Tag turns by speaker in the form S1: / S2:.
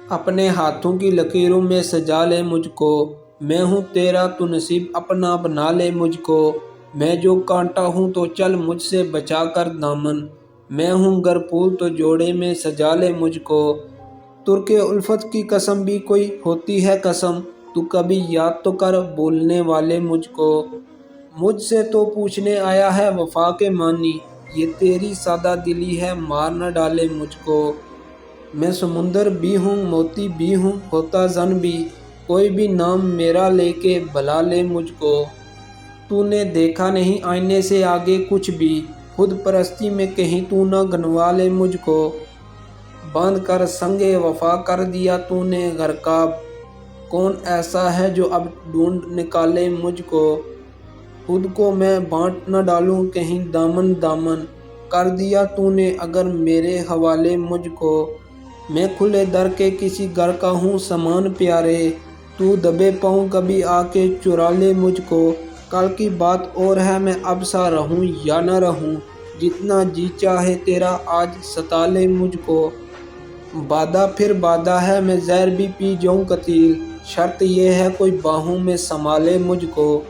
S1: اپنے ہاتھوں کی لکیروں میں سجا لے مجھ کو، میں ہوں تیرا تو نصیب اپنا بنا لے مجھ کو، میں جو کانٹا ہوں تو چل مجھ سے بچا کر دامن، میں ہوں گر پھول تو جوڑے میں سجا لے مجھ کو۔ ترک الفت کی قسم بھی کوئی ہوتی ہے قسم، تو کبھی یاد تو کر بولنے والے مجھ کو، مجھ سے تو پوچھنے آیا ہے وفا کے معنی، یہ تیری سادہ دلی ہے مار نہ ڈالے مجھ کو۔ میں سمندر بھی ہوں موتی بھی ہوں ہوتا زن بھی، کوئی بھی نام میرا لے کے بلا لے مجھ کو۔ تو نے دیکھا نہیں آئینے سے آگے کچھ بھی، خود پرستی میں کہیں تو نہ گنوا لے مجھ کو، باندھ کر سنگے وفا کر دیا تو نے غرقاب، کون ایسا ہے جو اب ڈھونڈ نکالے مجھ کو۔ خود کو میں بانٹ نہ ڈالوں کہیں دامن دامن، کر دیا تو نے اگر میرے حوالے مجھ کو۔ میں کھلے در کے کسی گھر کا ہوں سامان پیارے، تو دبے پاؤں کبھی آ کے چرا لے مجھ کو، کل کی بات اور ہے میں اب سا رہوں یا نہ رہوں، جتنا جی چاہے تیرا آج ستا لے مجھ کو۔ بادہ پھر بادہ ہے میں زہر بھی پی جاؤں قتیل، شرط یہ ہے کوئی باہوں میں سنبھالے مجھ کو۔